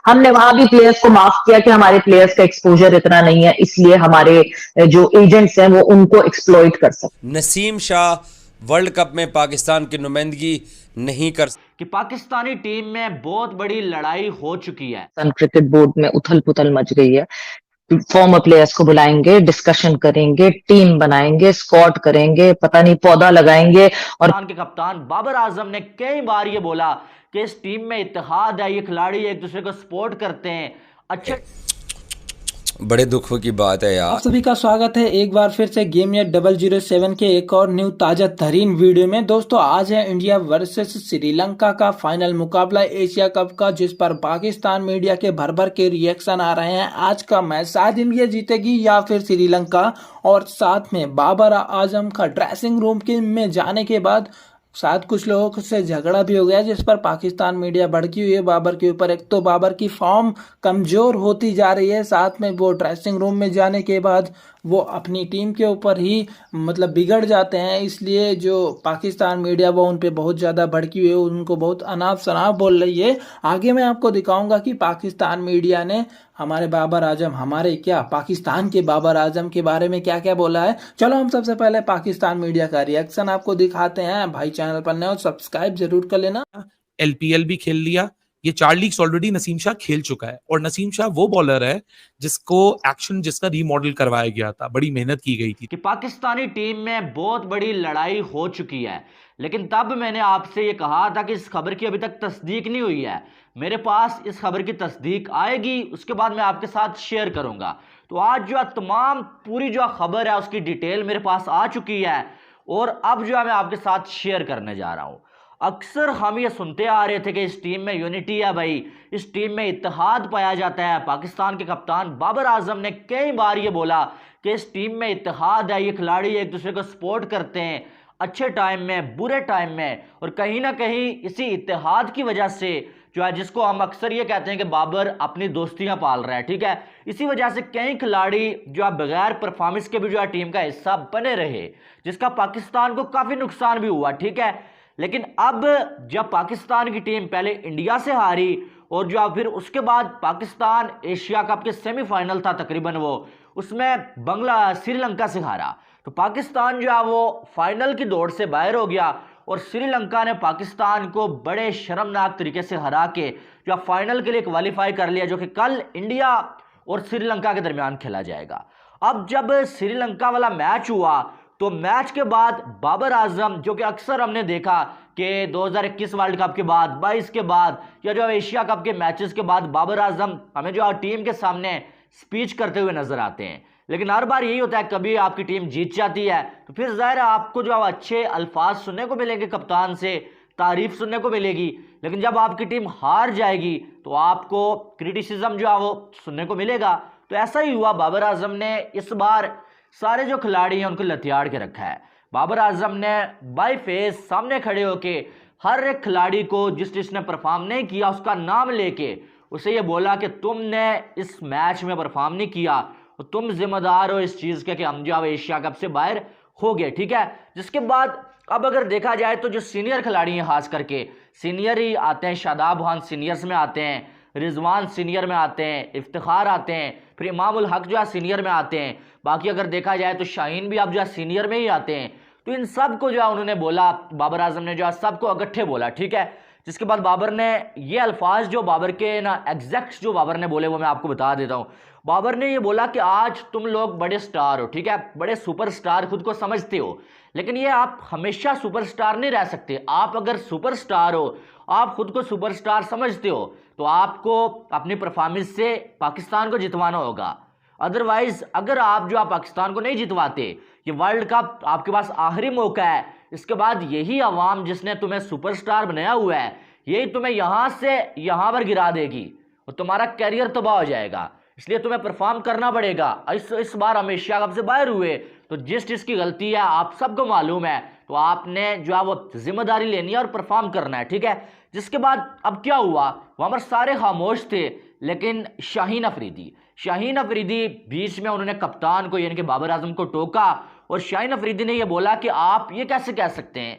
हमने वहां भी प्लेयर्स को माफ किया कि हमारे प्लेयर्स का एक्सपोजर इतना नहीं है, इसलिए हमारे जो एजेंट्स हैं वो उनको एक्सप्लॉइट कर सकते। नसीम शाह वर्ल्ड कप में पाकिस्तान की नुमाइंदगी नहीं कर कि पाकिस्तानी टीम में बहुत बड़ी लड़ाई हो चुकी है। क्रिकेट बोर्ड में उथल पुथल मच गई है। फॉर्मर प्लेयर्स को बुलाएंगे, डिस्कशन करेंगे, टीम बनाएंगे, स्क्वाड करेंगे, पता नहीं पौधा लगाएंगे। और पाकिस्तान के कप्तान बाबर आजम ने कई बार ये बोला कि इस टीम में इत्तेहाद है, ये खिलाड़ी एक दूसरे को सपोर्ट करते हैं। अच्छे बड़े दुख की बात है यार। आप सभी का स्वागत है एक बार फिर से गेम या 007 के एक और न्यू ताजा तरीन वीडियो में। दोस्तों आज है इंडिया वर्सेस श्रीलंका का फाइनल मुकाबला एशिया कप का, जिस पर पाकिस्तान मीडिया के भर भर के रिएक्शन आ रहे हैं। आज का मैच शायद इंडिया जीतेगी या फिर श्रीलंका, और साथ में बाबर आजम का ड्रेसिंग रूम में जाने के बाद शायद कुछ लोगों से झगड़ा भी हो गया, जिस पर पाकिस्तान मीडिया भड़की हुई है बाबर के ऊपर। एक तो बाबर की फॉर्म कमजोर होती जा रही है, साथ में वो ड्रेसिंग रूम में जाने के बाद वो अपनी टीम के ऊपर ही मतलब बिगड़ जाते हैं, इसलिए जो पाकिस्तान मीडिया वो उन पे बहुत ज़्यादा भड़की हुई है, उनको बहुत अनाप शनाप बोल रही है। आगे मैं आपको दिखाऊंगा कि पाकिस्तान मीडिया ने हमारे बाबर आजम, हमारे क्या पाकिस्तान के बाबर आजम के बारे में क्या क्या बोला है। चलो हम सबसे पहले पाकिस्तान मीडिया का रिएक्शन आपको दिखाते हैं। भाई चैनल पर नए हो सब्सक्राइब जरूर कर लेना। एलपीएल भी खेल लिया, ये 4 लीग्स ऑलरेडी नसीम शाह खेल चुका है, और नसीम शाह वो बॉलर है जिसको एक्शन जिसका रीमॉडल करवाया गया था, बड़ी मेहनत की गई थी। कि पाकिस्तानी टीम में बहुत बड़ी लड़ाई हो चुकी है, लेकिन तब मैंने आपसे ये कहा था कि इस खबर की अभी तक तस्दीक नहीं हुई है। मेरे पास इस खबर की तस्दीक आएगी, उसके बाद मैं आपके साथ शेयर करूंगा। तो आज जो तमाम पूरी जो खबर है उसकी डिटेल मेरे पास आ चुकी है, और अब जो है मैं आपके साथ शेयर करने जा रहा हूं। अक्सर हम ये सुनते आ रहे थे कि इस टीम में यूनिटी है भाई, इस टीम में इत्तेहाद पाया जाता है। पाकिस्तान के कप्तान बाबर आजम ने कई बार ये बोला कि इस टीम में इत्तेहाद है, ये खिलाड़ी एक दूसरे को सपोर्ट करते हैं, अच्छे टाइम में बुरे टाइम में। और कहीं ना कहीं इसी इत्तेहाद की वजह से जो है, जिसको हम अक्सर ये कहते हैं कि बाबर अपनी दोस्तियां पाल रहा है, ठीक है, इसी वजह से कई खिलाड़ी जो है बगैर परफॉर्मेंस के भी जो है टीम का हिस्सा बने रहे, जिसका पाकिस्तान को काफी नुकसान भी हुआ, ठीक है। लेकिन अब जब पाकिस्तान की टीम पहले इंडिया से हारी, और जो फिर उसके बाद पाकिस्तान एशिया कप के सेमीफाइनल था तकरीबन, वो उसमें श्रीलंका से हारा, तो पाकिस्तान जो है वो फाइनल की दौड़ से बाहर हो गया, और श्रीलंका ने पाकिस्तान को बड़े शर्मनाक तरीके से हरा के जो फाइनल के लिए क्वालिफाई कर लिया, जो कि कल इंडिया और श्रीलंका के दरमियान खेला जाएगा। अब जब श्रीलंका वाला मैच हुआ, तो मैच के बाद बाबर आजम, जो कि अक्सर हमने देखा कि 2021 वर्ल्ड कप के बाद, 22 के बाद, या जो एशिया कप के मैचेस के बाद बाबर आजम हमें जो टीम के सामने स्पीच करते हुए नजर आते हैं। लेकिन हर बार यही होता है, कभी आपकी टीम जीत जाती है तो फिर जाहिर है आपको जो अच्छे अल्फाज सुनने को मिलेंगे, कप्तान से तारीफ सुनने को मिलेगी। लेकिन जब आपकी टीम हार जाएगी तो आपको क्रिटिसिज्म जो है वो सुनने को मिलेगा। तो ऐसा ही हुआ, बाबर आजम ने इस बार सारे जो खिलाड़ी हैं उनको लतियाड़ के रखा है। बाबर आजम ने बाई फेस सामने खड़े होके हर एक खिलाड़ी को जिसने परफॉर्म नहीं किया उसका नाम लेके उसे ये बोला कि तुमने इस मैच में परफॉर्म नहीं किया, तो तुम जिम्मेदार हो इस चीज़ के कि हम जो एशिया कप से बाहर हो गए, ठीक है। जिसके बाद अब अगर देखा जाए तो जो सीनियर खिलाड़ी हैं, खास करके सीनियर ही आते हैं, शादाब खान सीनियर्स में आते हैं, रिजवान सीनियर में आते हैं, इफ्तिखार आते हैं, फिर इमामुल हक जो है सीनियर में आते हैं। बाकी अगर देखा जाए तो शाहीन भी अब जो है सीनियर में ही आते हैं। तो इन सब को जो है उन्होंने बोला, बाबर आजम ने जो है सबको इकट्ठे बोला, ठीक है। जिसके बाद बाबर ने ये अल्फाज जो बाबर के ना एग्जैक्ट जो बाबर ने बोले वो मैं आपको बता देता हूँ। बाबर ने ये बोला कि आज तुम लोग बड़े स्टार हो, ठीक है, बड़े सुपरस्टार खुद को समझते हो, लेकिन ये आप हमेशा सुपरस्टार नहीं रह सकते। आप अगर सुपरस्टार हो, आप खुद को सुपरस्टार समझते हो, तो आपको अपनी परफॉर्मेंस से पाकिस्तान को जितवाना होगा। अदरवाइज अगर आप जो आप पाकिस्तान को नहीं जितवाते, ये वर्ल्ड कप आपके पास आखिरी मौका है, इसके बाद यही अवाम जिसने तुम्हें सुपरस्टार बनाया हुआ है, यही तुम्हें यहां से यहां पर गिरा देगी और तुम्हारा कैरियर तबाह हो जाएगा। इसलिए तुम्हें परफॉर्म करना पड़ेगा। इस बार हम एशिया कप से बाहर हुए, तो जिस चीज़ की गलती है आप सबको मालूम है, तो आपने जो है वो जिम्मेदारी लेनी है और परफॉर्म करना है, ठीक है। जिसके बाद अब क्या हुआ, वहां पर सारे खामोश थे, लेकिन शाहीन अफरीदी बीच में उन्होंने कप्तान को यानी कि बाबर आजम को टोका, और शाहीन अफरीदी ने यह बोला कि आप ये कैसे कह सकते हैं,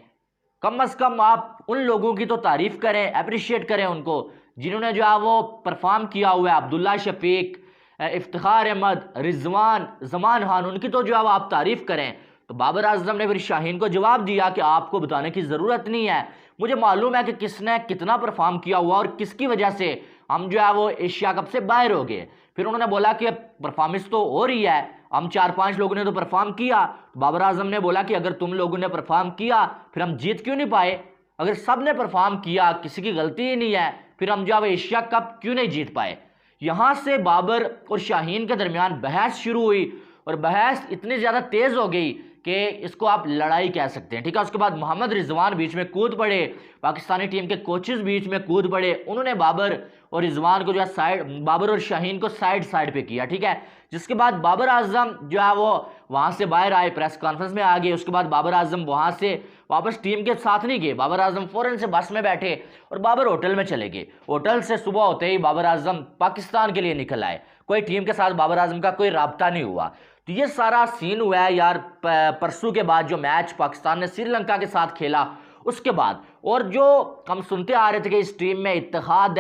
कम अज कम आप उन लोगों की तो तारीफ करें, अप्रिशिएट करें उनको जिन्होंने जो है वो परफॉर्म किया हुआ है, अब्दुल्ला शफीक, इफ्तिखार अहमद, रिजवान, जमान खान, उनकी तो जो है वो आप तारीफ करें। तो बाबर आजम ने फिर शाहीन को जवाब दिया कि आपको बताने की ज़रूरत नहीं है, मुझे मालूम है कि किसने कितना परफॉर्म किया हुआ और किसकी वजह से हम जो है वो एशिया कप से बाहर हो गए। फिर उन्होंने बोला कि परफॉर्मेंस तो हो रही है, हम 4-5 लोगों ने तो परफॉर्म किया। बाबर आजम ने बोला कि अगर तुम लोगों ने परफॉर्म किया फिर हम जीत क्यों नहीं पाए? अगर सब ने परफॉर्म किया, किसी की गलती ही नहीं है, फिर हम जो है एशिया कप क्यों नहीं जीत पाए? यहाँ से बाबर और शाहीन के दरमियान बहस शुरू हुई और बहस इतनी ज़्यादा तेज़ हो गई कि इसको आप लड़ाई कह सकते हैं, ठीक है। उसके बाद मोहम्मद रिजवान बीच में कूद पड़े, पाकिस्तानी टीम के कोचेस बीच में कूद पड़े, उन्होंने बाबर और रिजवान को जो है बाबर और शाहीन को साइड पे किया, ठीक है। जिसके बाद बाबर आजम जो है वो वहाँ से बाहर आए, प्रेस कॉन्फ्रेंस में आ गए। उसके बाद बाबर आजम वहाँ से वापस टीम के साथ नहीं गए, बाबर आजम फ़ौरन से बस में बैठे और बाबर होटल में चले गए। होटल से सुबह होते ही बाबर आजम पाकिस्तान के लिए निकल आए, कोई टीम के साथ बाबर आजम का कोई राब्ता नहीं हुआ। तो ये सारा सीन हुआ है यार परसों के बाद, जो मैच पाकिस्तान ने श्रीलंका के साथ खेला उसके बाद। और जो हम सुनते आ रहे थे कि इस टीम में इत्तेहाद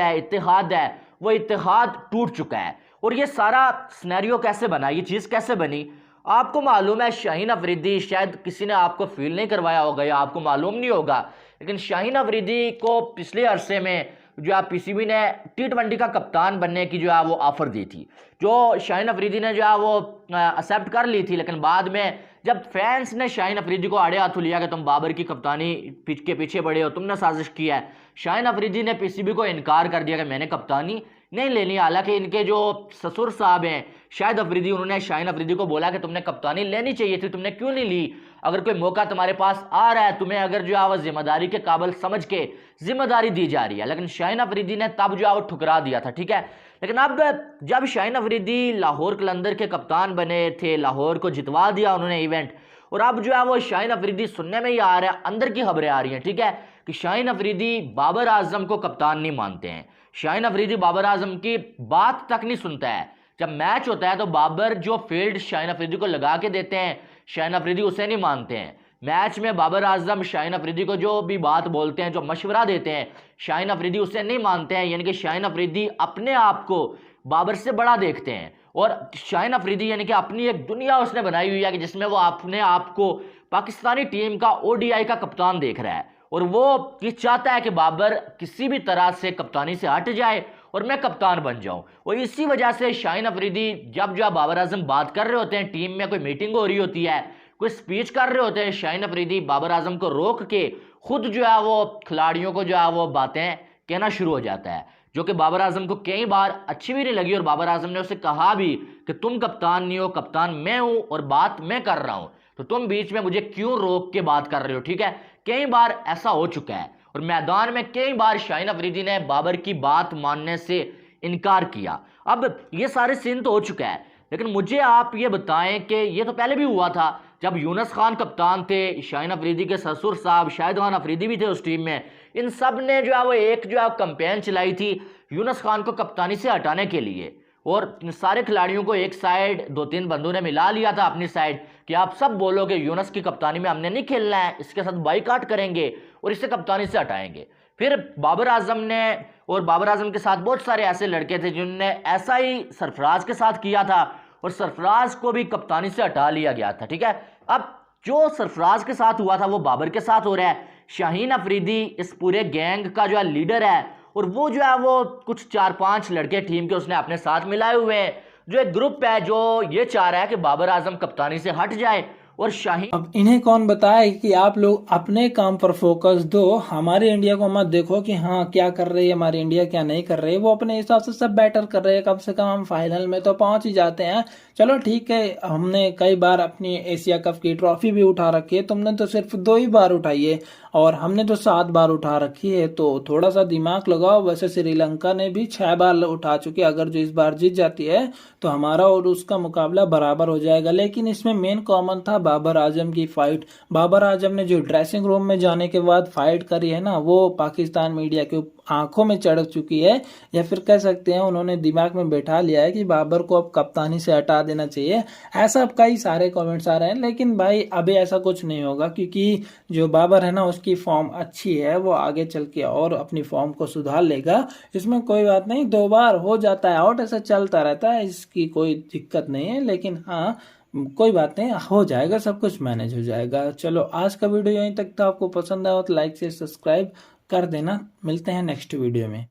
है, वो इत्तेहाद टूट चुका है। और ये सारा सिनेरियो कैसे बना, ये चीज़ कैसे बनी? आपको मालूम है शाहीन अफरीदी, शायद किसी ने आपको फील नहीं करवाया होगा या आपको मालूम नहीं होगा, लेकिन शाहीन अफरीदी को पिछले अरसे में जो है पीसीबी ने T20 का कप्तान बनने की जो है वो ऑफ़र दी थी, जो शाहीन अफरीदी ने जो है वो एक्सेप्ट कर ली थी। लेकिन बाद में जब फैंस ने शाहीन अफरीदी को आड़े हाथों लिया कि तुम बाबर की कप्तानी के पीछे पड़े हो, तुमने साजिश की है, शाहीन अफरीदी ने पीसीबी को इनकार कर दिया कि मैंने कप्तानी नहीं लेनी। हालांकि इनके जो ससुर साहब हैं शाहिद अफरीदी, उन्होंने शाहीन अफरीदी को बोला कि तुमने कप्तानी लेनी चाहिए थी, तुमने क्यों नहीं ली? अगर कोई मौका तुम्हारे पास आ रहा है, तुम्हें अगर जो है वो जिम्मेदारी के काबिल समझ के जिम्मेदारी दी जा रही है। लेकिन शाहीन अफरीदी ने तब जो है वो ठुकरा दिया था, ठीक है। लेकिन अब जब शाहीन अफरीदी लाहौर कलंदर के कप्तान बने थे, लाहौर को जितवा दिया उन्होंने इवेंट, और अब जो है वो शाहीन अफरीदी सुनने में ही आ रहा है, अंदर की खबरें आ रही हैं, ठीक है, कि शाहीन अफरीदी बाबर आजम को कप्तान नहीं मानते हैं। शाहीन अफरीदी बाबर आजम की बात तक नहीं सुनता है। जब मैच होता है तो बाबर जो फील्ड शाहीन अफरीदी को लगा के देते हैं, शाहीन अफरीदी उसे नहीं मानते हैं। मैच में बाबर आजम शाहीन अफरीदी को जो भी बात बोलते हैं, जो मशवरा देते हैं, शाहीन अफरीदी उसे नहीं मानते हैं। यानी कि शाहीन अफरीदी अपने आप को बाबर से बड़ा देखते हैं और शाहीन अफरीदी यानी कि अपनी एक दुनिया उसने बनाई हुई है कि जिसमें वो अपने आप को पाकिस्तानी टीम का ODI का कप्तान देख रहा है और वो ये चाहता है कि बाबर किसी भी तरह से कप्तानी से हट जाए और मैं कप्तान बन जाऊं। और इसी वजह से शाहीन अफरीदी जब जो बाबर आजम बात कर रहे होते हैं, टीम में कोई मीटिंग हो रही होती है, कोई स्पीच कर रहे होते हैं, शाहीन अफरीदी बाबर आजम को रोक के खुद जो है वो खिलाड़ियों को जो है वो बातें कहना शुरू हो जाता है, जो कि बाबर आजम को कई बार अच्छी भी नहीं लगी। और बाबर आजम ने उसे कहा भी कि तुम कप्तान नहीं हो, कप्तान मैं हूं और बात मैं कर रहा हूं, तो तुम बीच में मुझे क्यों रोक के बात कर रहे हो, ठीक है। कई बार ऐसा हो चुका है और मैदान में कई बार शाहीन अफरीदी ने बाबर की बात मानने से इनकार किया। अब ये सारे सीन तो हो चुका है, लेकिन मुझे आप ये बताएं कि ये तो पहले भी हुआ था जब यूनुस खान कप्तान थे, शाहीन अफरीदी के ससुर साहब शाहिद खान अफरीदी भी थे उस टीम में। इन सब ने जो है वो एक जो है कैंपेन चलाई थी यूनुस खान को कप्तानी से हटाने के लिए, और सारे खिलाड़ियों को एक साइड 2-3 बंदों ने मिला लिया था अपनी साइड कि आप सब बोलोगे यूनुस की कप्तानी में हमने नहीं खेलना है, इसके साथ बाइकाट करेंगे और इसे कप्तानी से हटाएंगे। फिर बाबर आजम ने और बाबर आजम के साथ बहुत सारे ऐसे लड़के थे जिन्होंने ऐसा ही सरफराज के साथ किया था और सरफराज को भी कप्तानी से हटा लिया गया था, ठीक है। अब जो सरफराज के साथ हुआ था वो बाबर के साथ हो रहा है। शाहीन अफरीदी इस पूरे गैंग का जो है लीडर है और वो जो है वो कुछ 4-5 लड़के टीम के उसने अपने साथ मिलाए हुए हैं, जो एक ग्रुप है जो ये चाह रहा है कि बाबर आजम कप्तानी से हट जाए और शाहीन। अब इन्हें कौन बताए कि आप लोग अपने काम पर फोकस दो, हमारे इंडिया को मत देखो कि हाँ क्या कर रही है हमारी इंडिया क्या नहीं कर रही है। वो अपने हिसाब से सब बेटर कर रहे हैं, कम से कम हम फाइनल में तो पहुंच ही जाते हैं। चलो ठीक है, हमने कई बार अपनी एशिया कप की ट्रॉफी भी उठा रखी है, तुमने तो सिर्फ 2 ही बार उठाई है और हमने तो 7 बार उठा रखी है, तो थोड़ा सा दिमाग लगाओ। वैसे श्रीलंका ने भी 6 बार उठा चुकी है, अगर जो इस बार जीत जाती है तो हमारा और उसका मुकाबला बराबर हो जाएगा। लेकिन इसमें मेन कॉमन था बाबर आजम की फाइट, बाबर आजम ने जो ड्रेसिंग रूम में जाने के बाद फाइट करी है ना, वो पाकिस्तान मीडिया के आंखों में चढ़ चुकी है, या फिर कह सकते हैं उन्होंने दिमाग में बैठा लिया है कि बाबर को अब कप्तानी से हटा देना चाहिए। ऐसा अब कई सारे कमेंट्स आ रहे हैं, लेकिन भाई अभी ऐसा कुछ नहीं होगा, क्योंकि जो बाबर है ना उसकी फॉर्म अच्छी है, वो आगे चल के और अपनी फॉर्म को सुधार लेगा, इसमें कोई बात नहीं। 2 बार हो जाता है आउट, ऐसा चलता रहता है, इसकी कोई दिक्कत नहीं है। लेकिन हाँ, कोई बात नहीं, हो जाएगा, सब कुछ मैनेज हो जाएगा। चलो आज का वीडियो यहीं तक था, आपको पसंद आया तो लाइक से सब्सक्राइब कर देना। मिलते हैं नेक्स्ट वीडियो में।